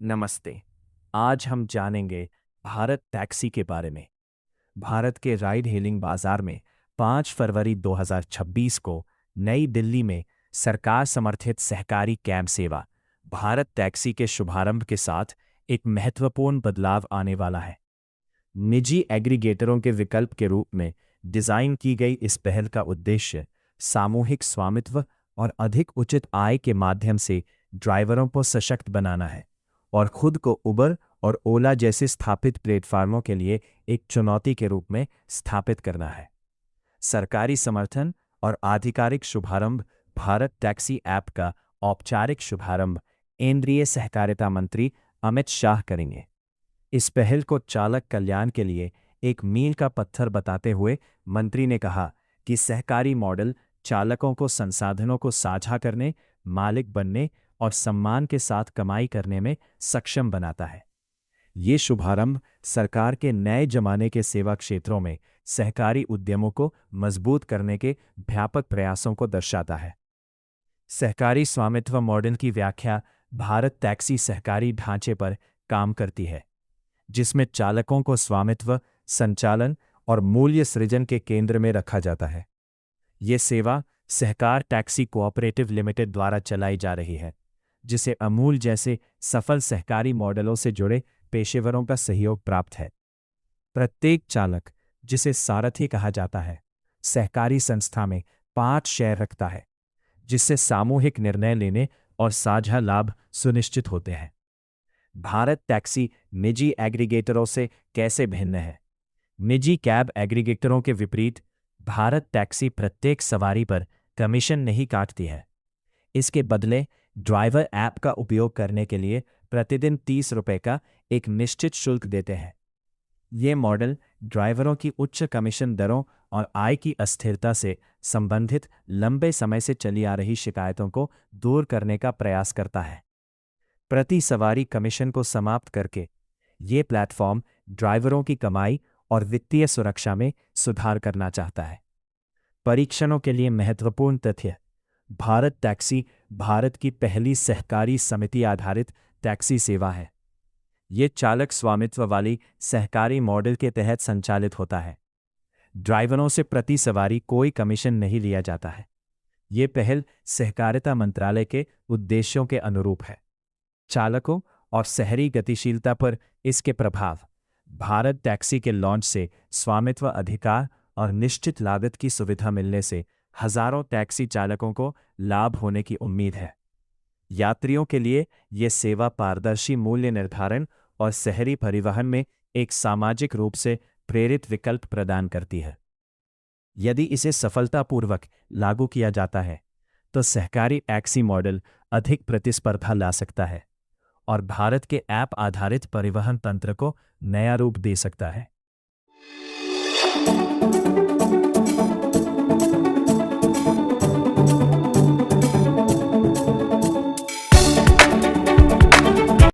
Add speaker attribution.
Speaker 1: नमस्ते। आज हम जानेंगे भारत टैक्सी के बारे में। भारत के राइड हेलिंग बाजार में 5 फरवरी 2026 को नई दिल्ली में सरकार समर्थित सहकारी कैब सेवा भारत टैक्सी के शुभारंभ के साथ एक महत्वपूर्ण बदलाव आने वाला है। निजी एग्रीगेटरों के विकल्प के रूप में डिज़ाइन की गई इस पहल का उद्देश्य सामूहिक स्वामित्व और अधिक उचित आय के माध्यम से ड्राइवरों को सशक्त बनाना है और खुद को उबर और ओला जैसे स्थापित प्लेटफार्मों के लिए एक चुनौती के रूप में स्थापित करना है। सरकारी समर्थन और आधिकारिक शुभारंभ। भारत टैक्सी ऐप का औपचारिक शुभारंभ केंद्रीय सहकारिता मंत्री अमित शाह करेंगे। इस पहल को चालक कल्याण के लिए एक मील का पत्थर बताते हुए मंत्री ने कहा कि सहकारी मॉडल चालकों को संसाधनों को साझा करने, मालिक बनने और सम्मान के साथ कमाई करने में सक्षम बनाता है। ये शुभारंभ सरकार के नए जमाने के सेवा क्षेत्रों में सहकारी उद्यमों को मजबूत करने के व्यापक प्रयासों को दर्शाता है। सहकारी स्वामित्व मॉडल की व्याख्या भारत टैक्सी सहकारी ढांचे पर काम करती है, जिसमें चालकों को स्वामित्व, संचालन और मूल्य सृजन के केंद्र में रखा जाता है। ये सेवा सहकार टैक्सी कोऑपरेटिव लिमिटेड द्वारा चलाई जा रही है, जिसे अमूल जैसे सफल सहकारी मॉडलों से जुड़े पेशेवरों का सहयोग प्राप्त है। प्रत्येक चालक, जिसे सारथी कहा जाता है, सहकारी संस्था में 5 शेयर रखता है, जिससे सामूहिक निर्णय लेने और साझा लाभ सुनिश्चित होते हैं। भारत टैक्सी निजी एग्रीगेटरों से कैसे भिन्न है? निजी कैब एग्रीगेटरों के विपरीत भारत टैक्सी प्रत्येक सवारी पर कमीशन नहीं काटती है। इसके बदले ड्राइवर ऐप का उपयोग करने के लिए प्रतिदिन 30 रुपये का एक निश्चित शुल्क देते हैं। ये मॉडल ड्राइवरों की उच्च कमीशन दरों और आय की अस्थिरता से संबंधित लंबे समय से चली आ रही शिकायतों को दूर करने का प्रयास करता है। प्रति सवारी कमीशन को समाप्त करके ये प्लेटफॉर्म ड्राइवरों की कमाई और वित्तीय सुरक्षा में सुधार करना चाहता है। परीक्षणों के लिए महत्वपूर्ण तथ्य: भारत टैक्सी भारत की पहली सहकारी समिति आधारित टैक्सी सेवा है। ये चालक स्वामित्व वाली सहकारी मॉडल के तहत संचालित होता है। ड्राइवरों से प्रति सवारी कोई कमीशन नहीं लिया जाता है। ये पहल सहकारिता मंत्रालय के उद्देश्यों के अनुरूप है। चालकों और शहरी गतिशीलता पर इसके प्रभाव: भारत टैक्सी के लॉन्च से स्वामित्व अधिकार और निश्चित लागत की सुविधा मिलने से हजारों टैक्सी चालकों को लाभ होने की उम्मीद है। यात्रियों के लिए यह सेवा पारदर्शी मूल्य निर्धारण और शहरी परिवहन में एक सामाजिक रूप से प्रेरित विकल्प प्रदान करती है। यदि इसे सफलतापूर्वक लागू किया जाता है तो सहकारी टैक्सी मॉडल अधिक प्रतिस्पर्धा ला सकता है और भारत के ऐप आधारित परिवहन तंत्र को नया रूप दे सकता है।